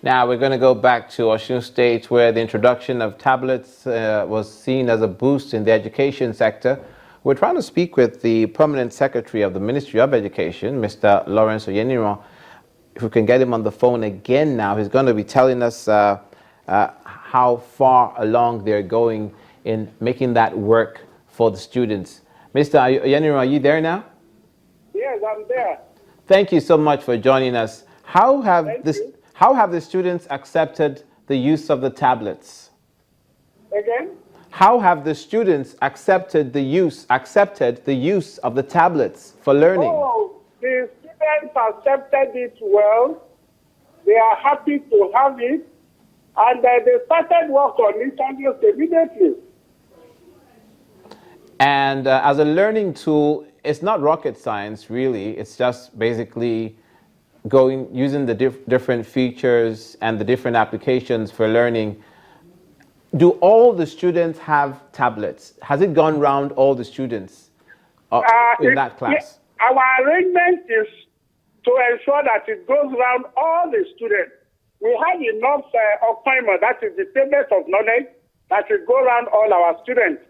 Now we're going to go back to Osun State, where the introduction of tablets was seen as a boost in the education sector. We're trying to speak with the Permanent Secretary of the Ministry of Education, Mr. Lawrence Oyeniro. If we can get him on the phone again now, he's going to be telling us how far along they're going in making that work for the students. Mr. Oyeniro, are you there now? Yes, I'm there. Thank you so much for joining us. How have the students accepted the use of the tablets? Again? How have the students accepted the use of the tablets for learning? Oh, the students accepted it well. They are happy to have it, and they started work on it almost immediately. And as a learning tool, it's not rocket science, really. It's just basically using the different features and the different applications for learning. Do all the students have tablets? Has it gone round all the students in that class? Our arrangement is to ensure that it goes around all the students. We have enough Opon Imo, that is the tablet of knowledge, that will go around all our students.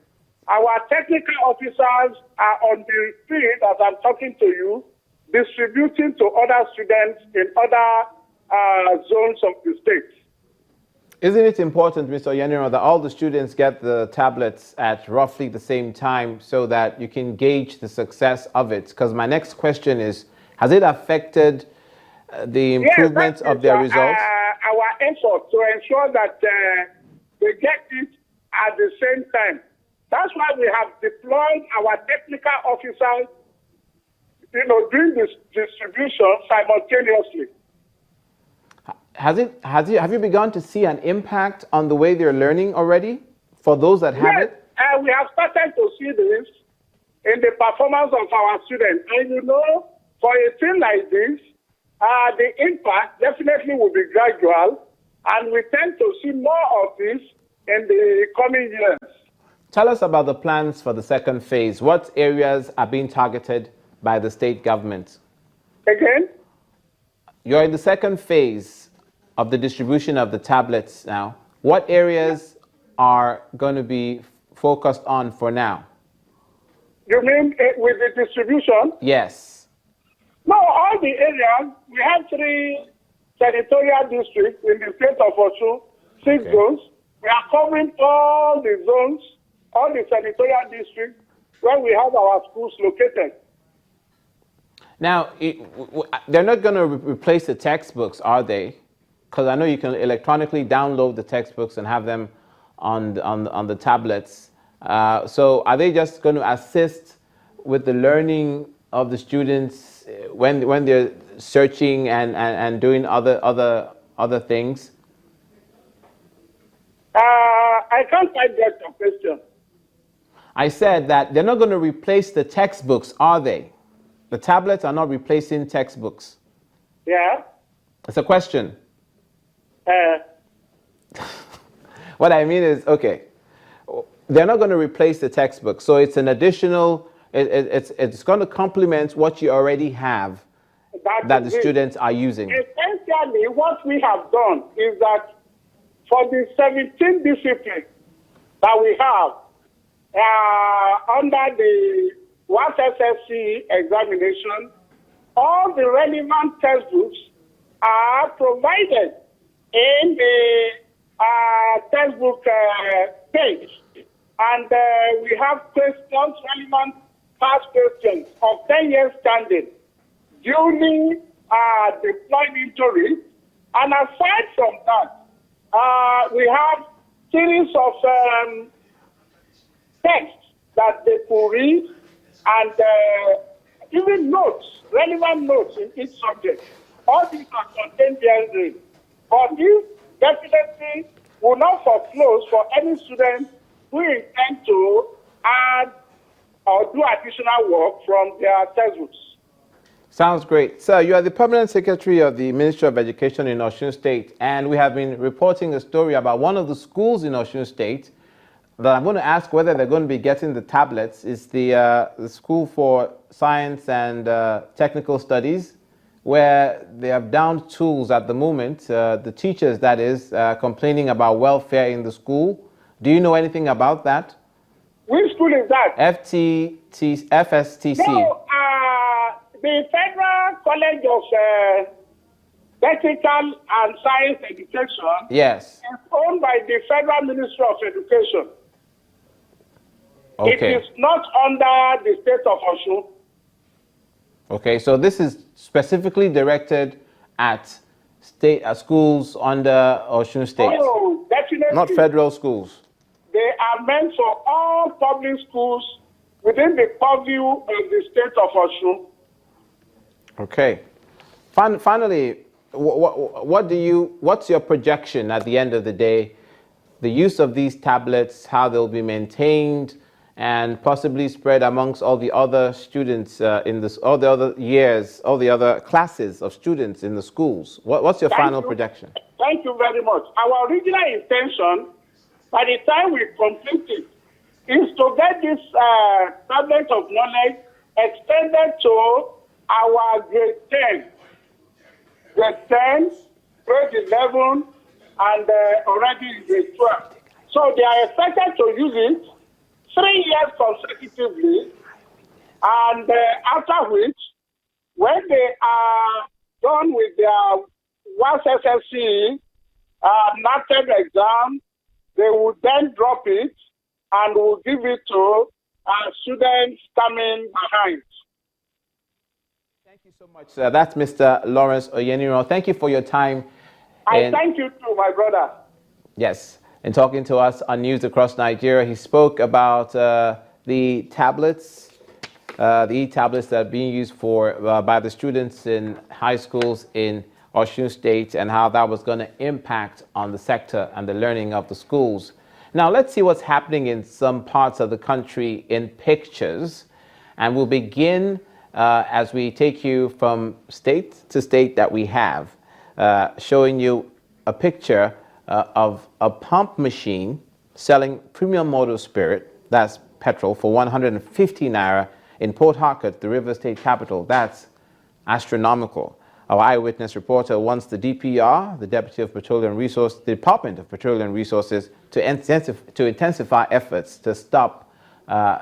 Our technical officers are on the field, as I'm talking to you, distributing to other students in other zones of the state. Isn't it important, Mr. Oyeniro, that all the students get the tablets at roughly the same time so that you can gauge the success of it? Because my next question is, has it affected the improvement of their results? Our effort to ensure that they get it at the same time. That's why we have deployed our technical officers, doing this distribution simultaneously. Have you begun to see an impact on the way they're learning already for those that have it? We have started to see this in the performance of our students. And for a thing like this, the impact definitely will be gradual, and we tend to see more of this in the coming years. Tell us about the plans for the second phase. What areas are being targeted by the state government? Again? You're in the second phase of the distribution of the tablets now. What areas are going to be focused on for now? You mean with the distribution? Yes. No, all the areas. We have 3 territorial districts in the state of Osun, 6 zones. We are covering all the zones, all the territorial districts where we have our schools located. Now, they're not going to replace the textbooks, are they? Because I know you can electronically download the textbooks and have them on the tablets. So are they just going to assist with the learning of the students when they're searching and doing other things? I can't quite get your question. I said that they're not going to replace the textbooks, are they? The tablets are not replacing textbooks. Yeah. It's a question. What I mean is, okay, they're not going to replace the textbook. So it's an additional, it's going to complement what you already have that the students are using. Essentially, what we have done is that for the 17 disciplines that we have under the WAS SSC examination, all the relevant textbooks are provided in the textbook page. And we have questions, relevant past questions of 10 years standing, duly deployed into it. And aside from that, we have series of texts that they could read, and even notes, relevant notes in each subject. All these are contained therein. But this definitely will not foreclose for any student who intend to add or do additional work from their textbooks. Sounds great. Sir, you are the Permanent Secretary of the Ministry of Education in Osun State, and we have been reporting a story about one of the schools in Osun State that I'm going to ask whether they're going to be getting the tablets. Is the School for Science and Technical Studies, where they have downed tools at the moment. The teachers, that is, complaining about welfare in the school. Do you know anything about that? Which school is that? FSTC. No, the Federal College of Technical and Science Education. Yes. Is owned by the Federal Ministry of Education. Okay. It is not under the state of Osun. Okay, so this is specifically directed at state schools under Osun State. Oh, definitely. Not federal schools. They are meant for all public schools within the purview of the state of Osun. Okay. Finally, what's your projection at the end of the day? The use of these tablets, how they'll be maintained, and possibly spread amongst all the other students all the other years, all the other classes of students in the schools. What's your final projection? Thank you very much. Our original intention, by the time we complete it, is to get this tablet of knowledge extended to our grade 10, grade 11, and already in grade 12. So they are expected to use it 3 years consecutively, and after which, when they are done with their SSLC NATED exam, they will then drop it and will give it to students coming behind. Thank you so much, sir. That's Mr. Lawrence Oyeniro. Thank you for your time. I thank you too, my brother. Yes. And talking to us on News Across Nigeria, he spoke about the tablets, the e-tablets that are being used by the students in high schools in Osun State, and how that was going to impact on the sector and the learning of the schools. Now, let's see what's happening in some parts of the country in pictures. And we'll begin as we take you from state to state that we have, showing you a picture of a pump machine selling premium motor spirit, that's petrol, for 150 naira in Port Harcourt, the River State capital. That's astronomical. Our eyewitness reporter wants the DPR, the the Department of Petroleum Resources, to intensify efforts to stop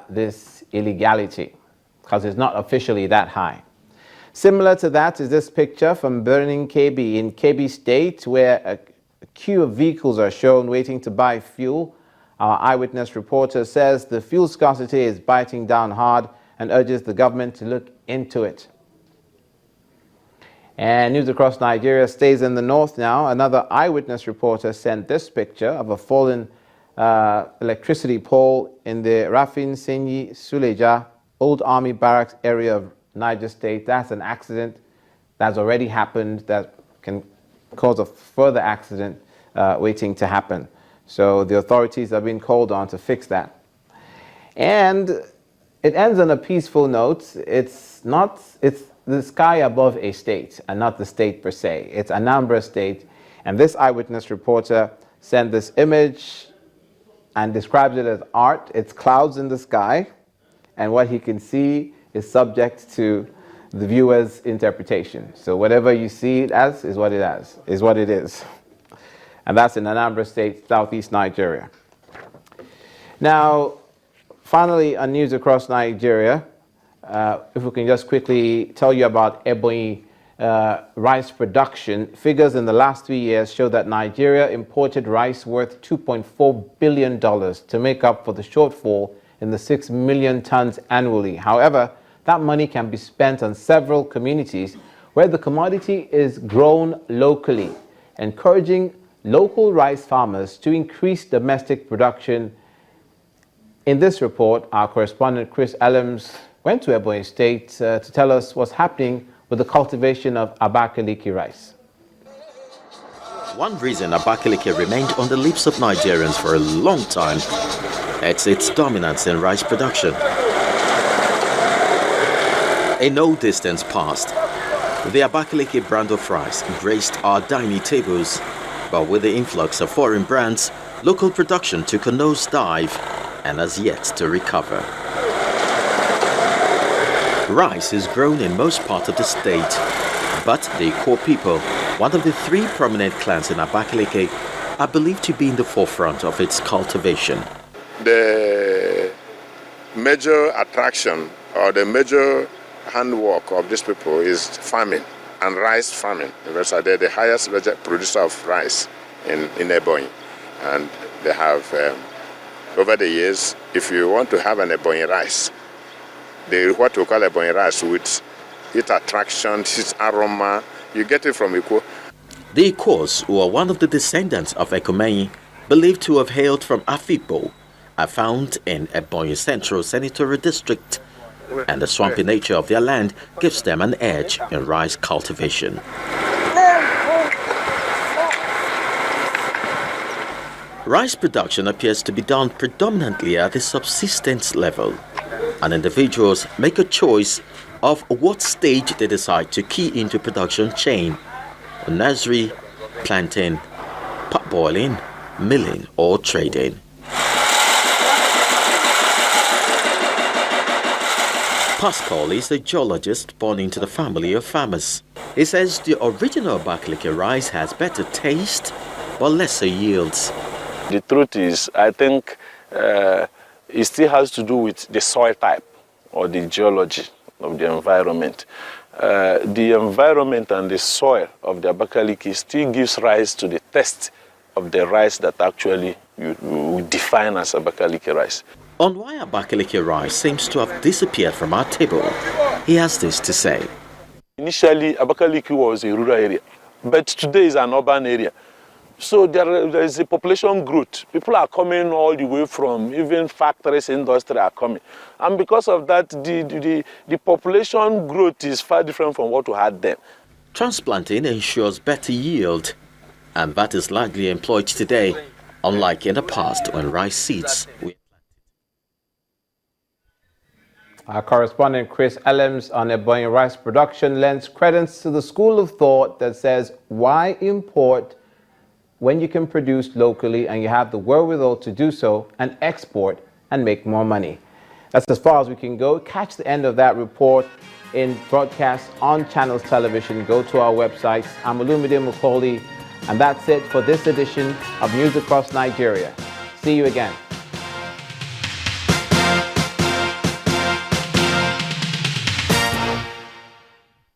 this illegality, because it's not officially that high. Similar to that is this picture from Burning KB in KB State, where a queue of vehicles are shown waiting to buy fuel. Our eyewitness reporter says the fuel scarcity is biting down hard and urges the government to look into it. And News Across Nigeria stays in the north now. Another eyewitness reporter sent this picture of a fallen electricity pole in the Rafin Senyi Suleja Old Army Barracks area of Niger State. That's an accident that's already happened that can cause a further accident waiting to happen. So the authorities are being called on to fix that. And it ends on a peaceful note. It's the sky above a state and not the state per se. It's Anambra State. And this eyewitness reporter sent this image and describes it as art. It's clouds in the sky, and what he can see is subject to the viewer's interpretation. So whatever you see it as is what it is. And that's in Anambra State, southeast Nigeria. Now, finally, on News Across Nigeria, if we can just quickly tell you about Ebonyi rice production. Figures in the last 3 years show that Nigeria imported rice worth $2.4 billion to make up for the shortfall in the 6 million tons annually. However, that money can be spent on several communities where the commodity is grown locally, encouraging local rice farmers to increase domestic production. In this report, our correspondent Chris Ellems went to Ebonyi State to tell us what's happening with the cultivation of Abakaliki rice. One reason Abakaliki remained on the lips of Nigerians for a long time, it's its dominance in rice production. In no distance past, the Abakaliki brand of rice graced our dining tables, but with the influx of foreign brands, local production took a nosedive and has yet to recover. Rice is grown in most parts of the state, but the Iko people, one of the three prominent clans in Abakaliki, are believed to be in the forefront of its cultivation. The major attraction or the major handwork of these people is farming and rice farming. They're the highest producer of rice in Ebonyi, and they have over the years, if you want to have an Ebonyi rice, what we call Ebonyi rice with its attraction, its aroma, you get it from Iko. The Ikos, who are one of the descendants of Ekumeyi, believed to have hailed from Afikpo, are found in Ebonyi Central Senatorial District, and the swampy nature of their land gives them an edge in rice cultivation. Rice production appears to be done predominantly at the subsistence level, and individuals make a choice of what stage they decide to key into production chain: nursery, planting, parboiling, milling or trading. Pascal is a geologist born into the family of farmers. He says the original Abakaliki rice has better taste but lesser yields. The truth is, I think it still has to do with the soil type or the geology of the environment. The environment and the soil of the Abakaliki still gives rise to the taste of the rice that actually we define as Abakaliki rice. On why Abakaliki rice seems to have disappeared from our table, he has this to say. Initially, Abakaliki was a rural area, but today is an urban area. So there is a population growth. People are coming all the way from, even factories, industry are coming. And because of that, the population growth is far different from what we had then. Transplanting ensures better yield, and that is largely employed today, unlike in the past when rice seeds were. Our correspondent Chris Ellems on Ebonyi rice production lends credence to the school of thought that says, why import when you can produce locally and you have the wherewithal to do so and export and make more money? That's as far as we can go. Catch the end of that report in broadcast on Channels Television. Go to our website. I'm Olumide Macaulay, and that's it for this edition of News Across Nigeria. See you again.